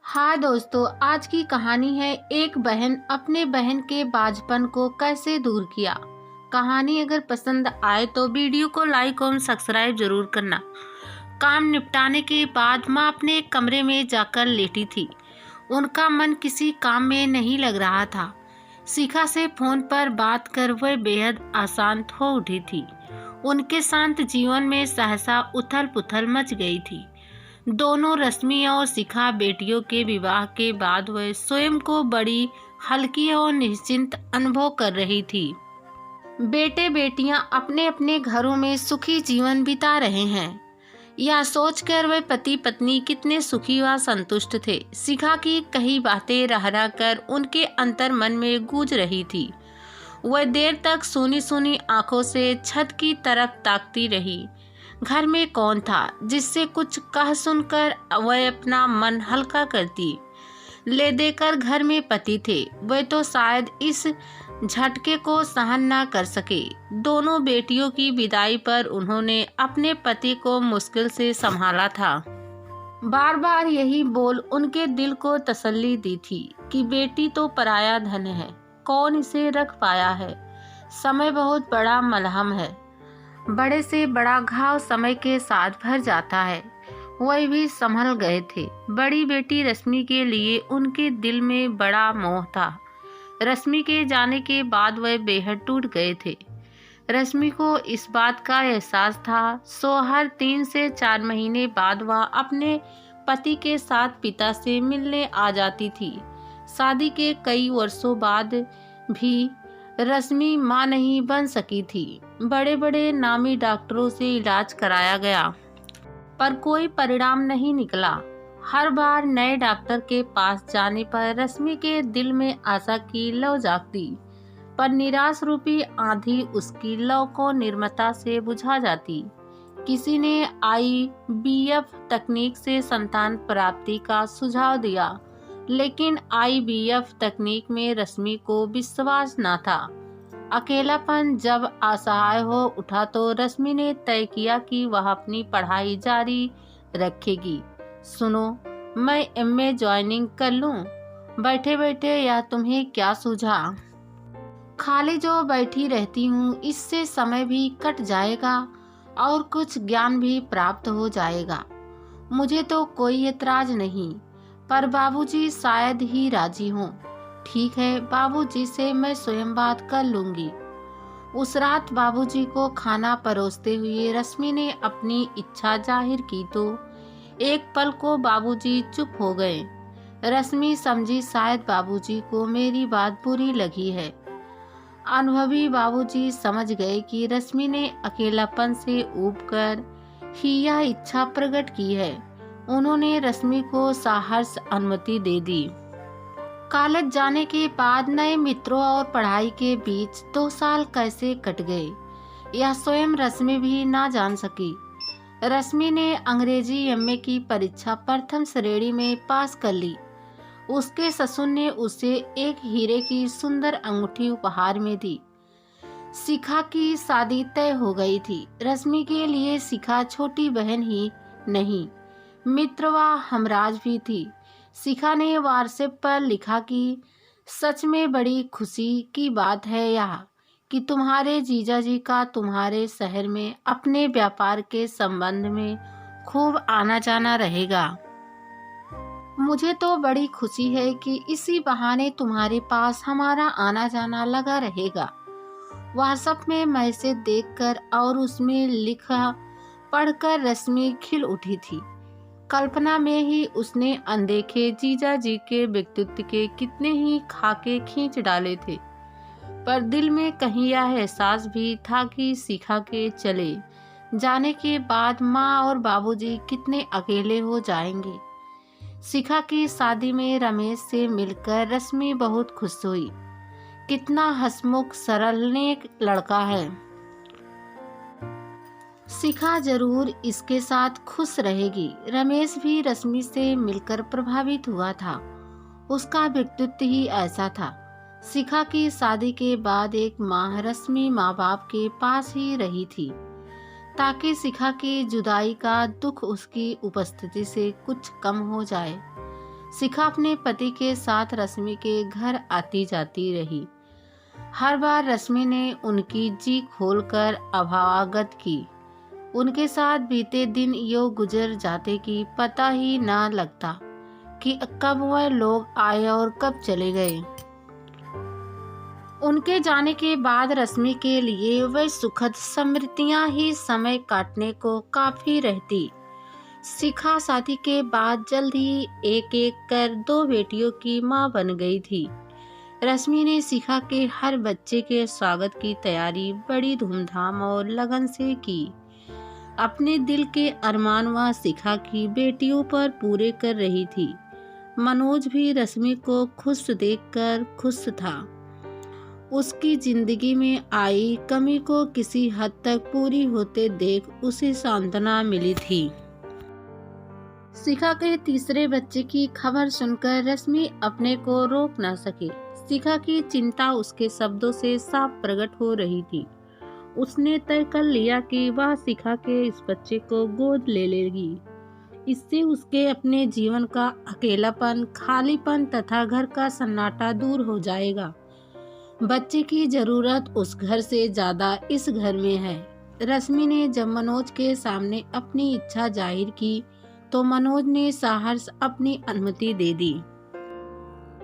हाँ दोस्तों, आज की कहानी है एक बहन अपने बहन के बाझपन को कैसे दूर किया। कहानी अगर पसंद आए तो वीडियो को लाइक और सब्सक्राइब जरूर करना। काम निपटाने के बाद माँ अपने कमरे में जाकर लेटी थी। उनका मन किसी काम में नहीं लग रहा था। शिखा से फोन पर बात कर वह बेहद अशांत हो उठी थी। उनके शांत जीवन में सहसा उथल पुथल मच गई थी। दोनों रश्मि और शिखा बेटियों के विवाह के बाद वह स्वयं को बड़ी हल्की और निश्चिंत अनुभव कर रही थी। बेटे बेटियां अपने अपने घरों में सुखी जीवन बिता रहे हैं, यह सोचकर वह पति पत्नी कितने सुखी व संतुष्ट थे। शिखा की कई बातें रह रह कर उनके अंतर मन में गूंज रही थी। वह देर तक सूनी सूनी आंखों से छत की तरफ ताकती रही। घर में कौन था जिससे कुछ कह सुनकर वह अपना मन हल्का करती। ले देकर घर में पति थे, वह तो शायद इस झटके को सहन न कर सके। दोनों बेटियों की विदाई पर उन्होंने अपने पति को मुश्किल से संभाला था। बार बार यही बोल उनके दिल को तसल्ली दी थी कि बेटी तो पराया धन है, कौन इसे रख पाया है। समय बहुत बड़ा मलहम है, बड़े से बड़ा घाव समय के साथ भर जाता है। वह भी संभल गए थे। बड़ी बेटी रश्मि के लिए उनके दिल में बड़ा मोह था। रश्मि के जाने के बाद वह बेहद टूट गए थे। रश्मि को इस बात का एहसास था, सो हर 3 से 4 महीने बाद वह अपने पति के साथ पिता से मिलने आ जाती थी। शादी के कई वर्षों बाद भी रश्मि मां नहीं बन सकी थी। बड़े बड़े नामी डॉक्टरों से इलाज कराया गया, पर कोई परिणाम नहीं निकला। हर बार नए डॉक्टर के पास जाने पर रश्मि के दिल में आशा की लौ जागती, पर निराश रूपी आंधी उसकी लौ को निर्ममता से बुझा जाती। किसी ने IVF तकनीक से संतान प्राप्ति का सुझाव दिया, लेकिन IVF तकनीक में रश्मि को विश्वास न था। अकेलापन जब असहाय हो उठा तो रश्मि ने तय किया कि वह अपनी पढ़ाई जारी रखेगी। सुनो, मैं MA ज्वाइनिंग कर लूं? बैठे बैठे यह तुम्हें क्या सूझा? खाली जो बैठी रहती हूँ, इससे समय भी कट जाएगा और कुछ ज्ञान भी प्राप्त हो जाएगा। मुझे तो कोई एतराज नहीं, पर बाबूजी शायद ही राजी हों। ठीक है, बाबूजी से मैं स्वयं बात कर लूंगी। उस रात बाबूजी को खाना परोसते हुए रश्मि ने अपनी इच्छा जाहिर की तो एक पल को बाबूजी चुप हो गए। रश्मि समझी शायद बाबूजी को मेरी बात बुरी लगी है। अनुभवी बाबूजी समझ गए कि रश्मि ने अकेलापन से ऊबकर ही यह इच्छा प्रकट की है। उन्होंने रश्मि को सहर्ष अनुमति दे दी। कॉलेज जाने के बाद नए मित्रों और पढ़ाई के बीच 2 साल कैसे कट गए, यह स्वयं रश्मि भी ना जान सकी। रश्मि ने अंग्रेजी MA की परीक्षा प्रथम श्रेणी में पास कर ली। उसके ससुर ने उसे एक हीरे की सुंदर अंगूठी उपहार में दी। शिखा की शादी तय हो गई थी। रश्मि के लिए शिखा छोटी बहन ही नहीं, मित्र व हमराज भी थी। शिखा ने व्हाट्सएप पर लिखा कि सच में बड़ी खुशी की बात है यह कि तुम्हारे जीजाजी का तुम्हारे शहर में अपने व्यापार के संबंध में खूब आना जाना रहेगा। मुझे तो बड़ी खुशी है कि इसी बहाने तुम्हारे पास हमारा आना जाना लगा रहेगा। व्हाट्सएप में मैसेज देखकर और उसमें लिखा पढ़कर रश्मि खिल उठी थी। कल्पना में ही उसने अनदेखे जीजा जी के व्यक्तित्व के कितने ही खाके खींच डाले थे, पर दिल में कहीं यह एहसास भी था कि शिखा के चले जाने के बाद माँ और बाबूजी कितने अकेले हो जाएंगे। शिखा की शादी में रमेश से मिलकर रश्मि बहुत खुश हुई। कितना हंसमुख सरल नेक लड़का है। शिखा जरूर इसके साथ खुश रहेगी। रमेश भी रश्मि से मिलकर प्रभावित हुआ था। उसका व्यक्तित्व ही ऐसा था। शिखा की शादी के बाद 1 माह रश्मि माँ बाप के पास ही रही थी, ताकि शिखा की जुदाई का दुख उसकी उपस्थिति से कुछ कम हो जाए। शिखा अपने पति के साथ रश्मि के घर आती जाती रही। हर बार रश्मि ने उनकी जी खोलकर अभ्यागत की। उनके साथ बीते दिन यूं गुजर जाते कि पता ही ना लगता कि कब वह लोग आए और कब चले गए। उनके जाने के बाद रश्मि के लिए वह सुखद स्मृतियां ही समय काटने को काफी रहती। शिखा शादी के बाद जल्द ही एक एक कर 2 बेटियों की मां बन गई थी। रश्मि ने शिखा के हर बच्चे के स्वागत की तैयारी बड़ी धूमधाम और लगन से की। अपने दिल के अरमान वह शिखा की बेटियों पर पूरे कर रही थी। मनोज भी रश्मि को खुश देखकर खुश था। उसकी जिंदगी में आई कमी को किसी हद तक पूरी होते देख उसे सांत्वना मिली थी। शिखा के तीसरे बच्चे की खबर सुनकर रश्मि अपने को रोक न सके। शिखा की चिंता उसके शब्दों से साफ प्रकट हो रही थी। उसने तय कर लिया कि वह शिखा के इस बच्चे को गोद ले लेगी। इससे उसके अपने जीवन का अकेलापन, खालीपन तथा घर का सन्नाटा दूर हो जाएगा। बच्चे की जरूरत उस घर से ज्यादा इस घर में है। रश्मि ने जब मनोज के सामने अपनी इच्छा जाहिर की तो मनोज ने सहर्ष अपनी अनुमति दे दी।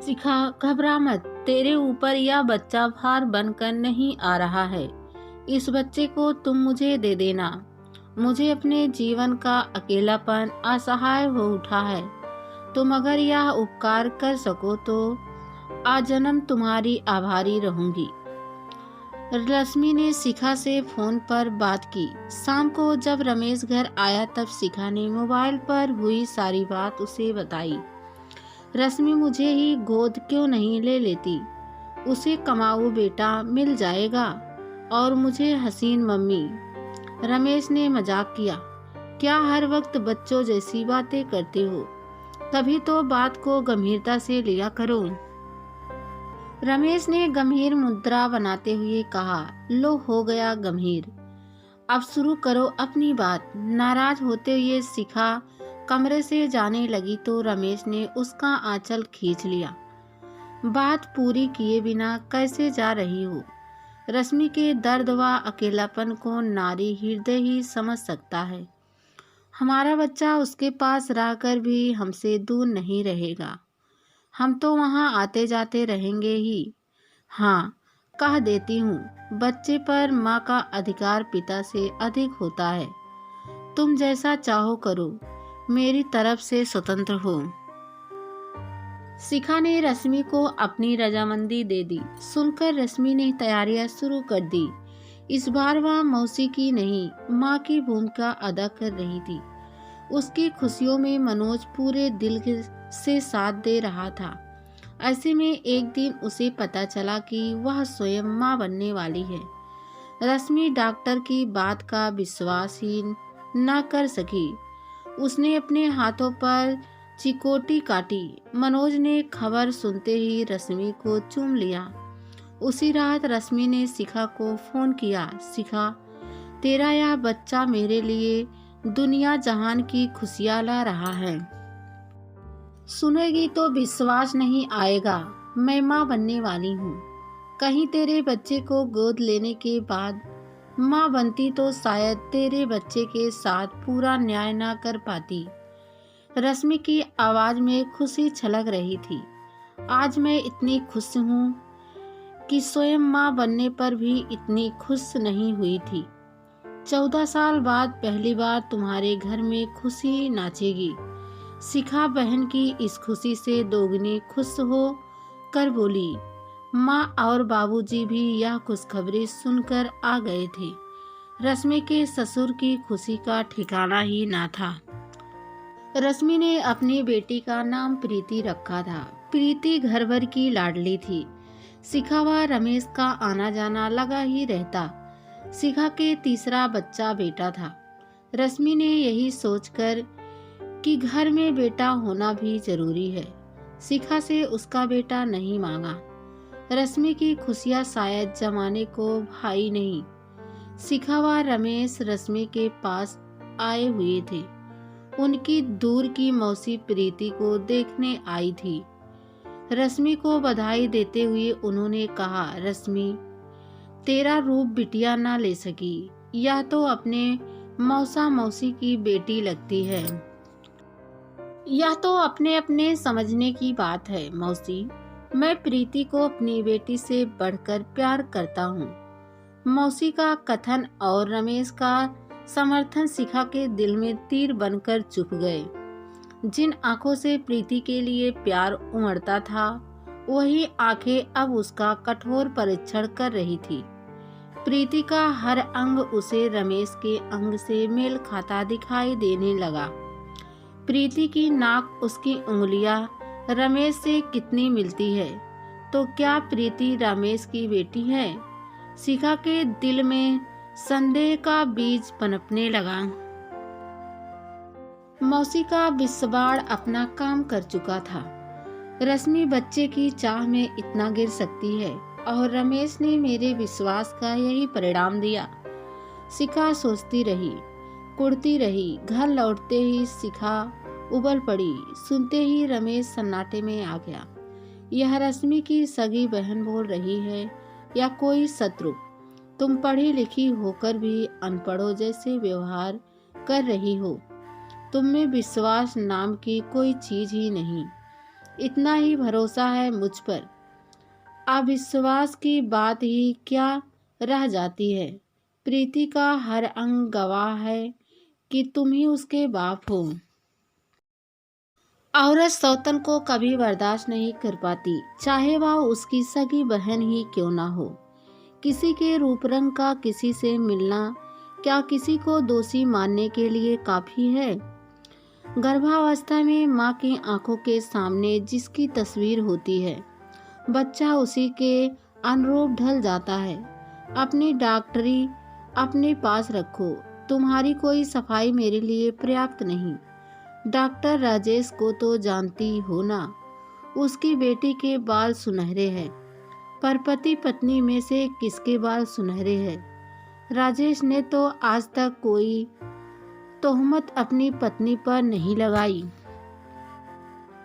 शिखा, घबरा मत, तेरे ऊपर यह बच्चा भार बनकर नहीं आ रहा है। इस बच्चे को तुम मुझे दे देना। मुझे अपने जीवन का अकेलापन असहाय हो उठा है। तुम अगर यह उपकार कर सको तो आजन्म तुम्हारी आभारी रहूंगी। रश्मि ने शिखा से फोन पर बात की। शाम को जब रमेश घर आया तब शिखा ने मोबाइल पर हुई सारी बात उसे बताई। रश्मि मुझे ही गोद क्यों नहीं ले लेती? उसे कमाऊ बेटा मिल जाएगा और मुझे हसीन मम्मी। रमेश ने मजाक किया। क्या हर वक्त बच्चों जैसी बातें करते हो? तभी तो बात को गंभीरता से लिया करो। रमेश ने गंभीर मुद्रा बनाते हुए कहा। लो, हो गया गंभीर। अब शुरू करो अपनी बात। नाराज होते हुए शिखा कमरे से जाने लगी तो रमेश ने उसका आंचल खींच लिया। बात पूरी किए बिना कैसे जा रही हो? रश्मि के दर्द व अकेलापन को नारी हृदय ही समझ सकता है। हमारा बच्चा उसके पास रहकर भी हमसे दूर नहीं रहेगा। हम तो वहाँ आते जाते रहेंगे ही। हाँ, कह देती हूँ, बच्चे पर माँ का अधिकार पिता से अधिक होता है। तुम जैसा चाहो करो, मेरी तरफ से स्वतंत्र हो। शिखा ने रश्मि को अपनी रजामंदी दे दी। सुनकर रश्मि ने तैयारियां शुरू कर दी। इस बार वह मौसी की नहीं, माँ की भूमिका अदा कर रही थी। उसकी खुशियों में मनोज पूरे दिल से साथ दे रहा था। ऐसे में एक दिन उसे पता चला कि वह स्वयं माँ बनने वाली है। रश्मि डॉक्टर की बात का विश्वास ही न कर सकी। उसने अपने हाथों पर चिकोटी काटी। मनोज ने खबर सुनते ही रश्मि को चूम लिया। उसी रात रश्मि ने शिखा को फोन किया। शिखा, तेरा यह बच्चा मेरे लिए दुनिया जहान की खुशियां ला रहा है। सुनेगी तो विश्वास नहीं आएगा, मैं माँ बनने वाली हूँ। कहीं तेरे बच्चे को गोद लेने के बाद माँ बनती तो शायद तेरे बच्चे के साथ पूरा न्याय ना कर पाती। रश्मि की आवाज में खुशी छलक रही थी। आज मैं इतनी खुश हूँ कि स्वयं माँ बनने पर भी इतनी खुश नहीं हुई थी। 14 साल बाद पहली बार तुम्हारे घर में खुशी नाचेगी। शिखा बहन की इस खुशी से दोगुनी खुश हो कर बोली। माँ और बाबूजी भी यह खुशखबरी सुनकर आ गए थे। रश्मि के ससुर की खुशी का ठिकाना ही ना था। रश्मि ने अपनी बेटी का नाम प्रीति रखा था। प्रीति घर भर की लाडली थी। शिखा व रमेश का आना जाना लगा ही रहता। शिखा के तीसरा बच्चा बेटा था। रश्मि ने यही सोचकर कि घर में बेटा होना भी जरूरी है, शिखा से उसका बेटा नहीं मांगा। रश्मि की खुशियां शायद जमाने को भाई नहीं। शिखा व रमेश रश्मि के पास आए हुए थे। उनकी दूर की मौसी प्रीति को देखने आई थी। रश्मि को बधाई देते हुए उन्होंने कहा, रश्मि, तेरा रूप बिटिया ना ले सकी, यह तो अपने मौसा मौसी की बेटी लगती है। यह तो अपने अपने समझने की बात है मौसी। मैं प्रीति को अपनी बेटी से बढ़कर प्यार करता हूँ। मौसी का कथन और रमेश का समर्थन शिखा के दिल में तीर बनकर चुभ गए। जिन आंखों से प्रीति के लिए प्यार उमड़ता था, वही आंखें अब उसका कठोर परीक्षण कर रही थी। प्रीति का हर अंग उसे रमेश के अंग से मेल खाता दिखाई देने लगा। प्रीति की नाक, उसकी उंगलियां रमेश से कितनी मिलती है, तो क्या प्रीति रमेश की बेटी है? शिखा के दिल में संदेह का बीज पनपने लगा। मौसी का विस्वाड़ अपना काम कर चुका था। रश्मि बच्चे की चाह में इतना गिर सकती है और रमेश ने मेरे विश्वास का यही परिणाम दिया। शिखा सोचती रही, कुढ़ती रही। घर लौटते ही शिखा उबल पड़ी। सुनते ही रमेश सन्नाटे में आ गया। यह रश्मि की सगी बहन बोल रही है या कोई शत्रु? तुम पढ़ी लिखी होकर भी अनपढ़ों जैसे व्यवहार कर रही हो। तुम में विश्वास नाम की कोई चीज ही नहीं। इतना ही भरोसा है मुझ पर। अविश्वास की बात ही क्या रह जाती है। प्रीति का हर अंग गवाह है कि तुम ही उसके बाप हो। औरत सौतन को कभी बर्दाश्त नहीं कर पाती, चाहे वह उसकी सगी बहन ही क्यों ना हो। किसी के रूप रंग का किसी से मिलना क्या किसी को दोषी मानने के लिए काफी है? गर्भावस्था में माँ की आंखों के सामने जिसकी तस्वीर होती है, बच्चा उसी के अनुरूप ढल जाता है। अपनी डॉक्टरी अपने पास रखो। तुम्हारी कोई सफाई मेरे लिए पर्याप्त नहीं। डॉक्टर राजेश को तो जानती हो ना, उसकी बेटी के बाल सुनहरे हैं, पर पति पत्नी में से किसके बाल सुनहरे हैं? राजेश ने तो आज तक कोई तोहमत अपनी पत्नी पर नहीं लगाई।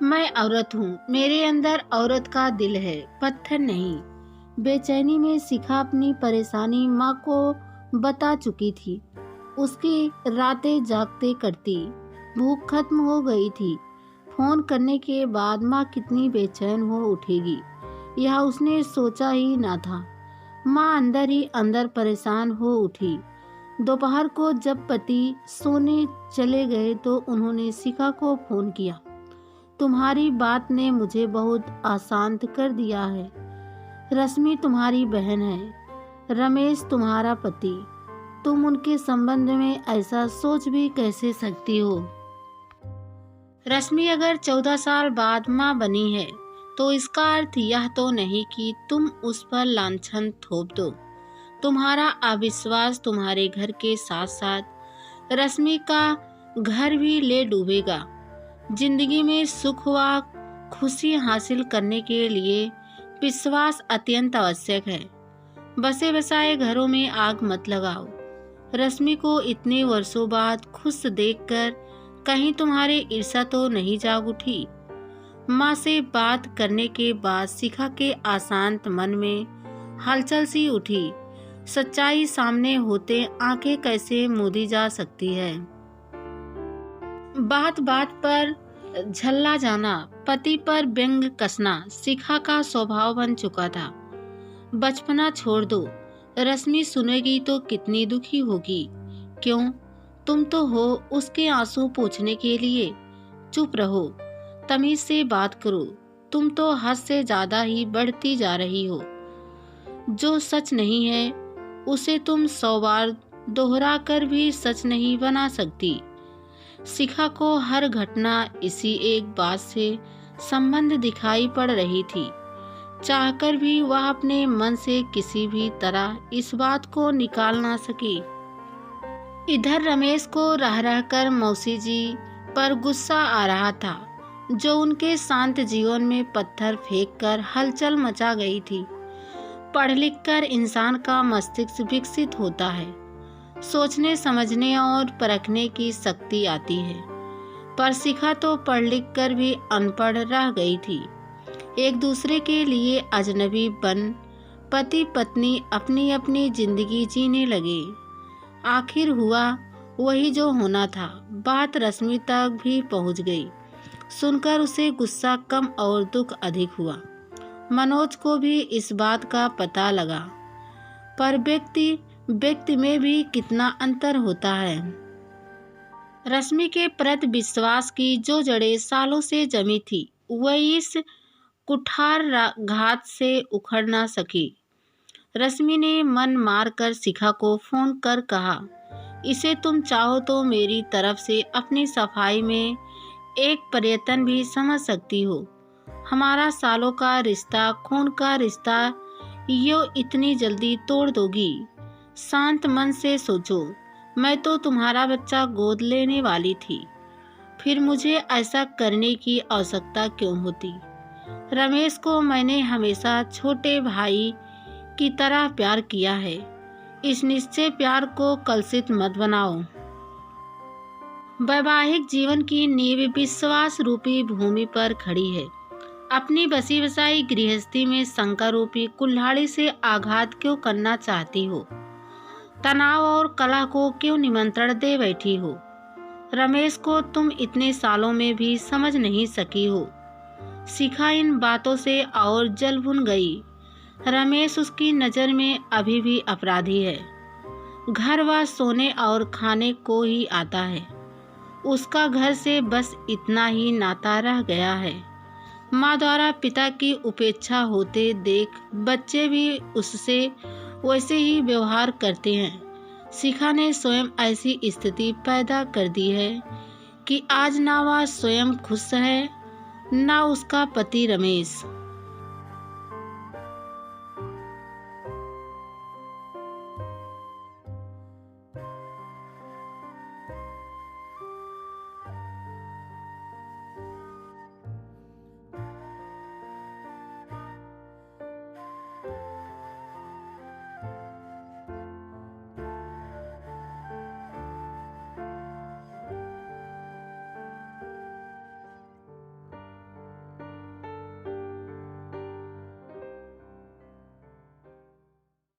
मैं औरत हूँ, मेरे अंदर औरत का दिल है, पत्थर नहीं। बेचैनी में शिखा अपनी परेशानी माँ को बता चुकी थी। उसकी रातें जागते कटती, भूख खत्म हो गई थी। फोन करने के बाद माँ कितनी बेचैन हो उठेगी, यह उसने सोचा ही ना था। माँ अंदर ही अंदर परेशान हो उठी। दोपहर को जब पति सोने चले गए तो उन्होंने शिखा को फोन किया। तुम्हारी बात ने मुझे बहुत अशांत कर दिया है। रश्मि तुम्हारी बहन है, रमेश तुम्हारा पति। तुम उनके संबंध में ऐसा सोच भी कैसे सकती हो? रश्मि अगर 14 साल बाद माँ बनी है तो इसका अर्थ यह तो नहीं कि तुम उस पर लांछन थोप दो। तुम्हारा अविश्वास तुम्हारे घर के साथ साथ रश्मि का घर भी ले डूबेगा। जिंदगी में सुख व खुशी हासिल करने के लिए विश्वास अत्यंत आवश्यक है। बसे बसाए घरों में आग मत लगाओ। रश्मि को इतने वर्षों बाद खुश देखकर कहीं तुम्हारे ईर्ष्या तो नहीं जाग उठी? माँ से बात करने के बाद शिखा के अशांत मन में हलचल सी उठी। सच्चाई सामने होते आंखें कैसे मूंदी जा सकती है? बात बात पर झल्ला जाना, पति पर व्यंग कसना शिखा का स्वभाव बन चुका था। बचपना छोड़ दो, रश्मि सुनेगी तो कितनी दुखी होगी। क्यों? तुम तो हो उसके आंसू पोंछने के लिए। चुप रहो, तमीज से बात करो। तुम तो हद से ज्यादा ही बढ़ती जा रही हो। जो सच नहीं है उसे तुम 100 बार दोहरा कर भी सच नहीं बना सकती। शिखा को हर घटना इसी एक बात से संबंध दिखाई पड़ रही थी। चाहकर भी वह अपने मन से किसी भी तरह इस बात को निकाल ना सकी। इधर रमेश को रह रहकर मौसी जी पर गुस्सा आ रहा था, जो उनके शांत जीवन में पत्थर फेंककर हलचल मचा गई थी। पढ़ लिख कर इंसान का मस्तिष्क विकसित होता है, सोचने समझने और परखने की शक्ति आती है। पर शिखा तो पढ़ लिख कर भी अनपढ़ रह गई थी। एक दूसरे के लिए अजनबी बन पति पत्नी अपनी अपनी जिंदगी जीने लगे। आखिर हुआ वही जो होना था। बात रश्मि तक भी पहुंच गई। सुनकर उसे गुस्सा कम और दुख अधिक हुआ। मनोज को भी इस बात का पता लगा, पर व्यक्ति में भी कितना अंतर होता है। रश्मि के प्रति विश्वास की जो जड़ें सालों से जमी थी, वह इस कुठार घात से उखड़ ना सकी। रश्मि ने मन मार कर शिखा को फोन कर कहा, इसे तुम चाहो तो मेरी तरफ से अपनी सफाई में एक प्रयत्न भी समझ सकती हो। हमारा सालों का रिश्ता, खून का रिश्ता, यो इतनी जल्दी तोड़ दोगी? शांत मन से सोचो। मैं तो तुम्हारा बच्चा गोद लेने वाली थी, फिर मुझे ऐसा करने की आवश्यकता क्यों होती? रमेश को मैंने हमेशा छोटे भाई की तरह प्यार किया है। इस निश्चय प्यार को कलुषित मत बनाओ। वैवाहिक जीवन की नींव विश्वास रूपी भूमि पर खड़ी है। अपनी बसी बसाई गृहस्थी में शंका रूपी कुल्हाड़ी से आघात क्यों करना चाहती हो? तनाव और कलह को क्यों निमंत्रण दे बैठी हो? रमेश को तुम इतने सालों में भी समझ नहीं सकी हो। शिखा इन बातों से और जल भुन गई। रमेश उसकी नज़र में अभी भी अपराधी है। घर वह सोने और खाने को ही आता है। उसका घर से बस इतना ही नाता रह गया है। माँ द्वारा पिता की उपेक्षा होते देख बच्चे भी उससे वैसे ही व्यवहार करते हैं। शिखा ने स्वयं ऐसी स्थिति पैदा कर दी है कि आज ना वह स्वयं खुश है, ना उसका पति रमेश।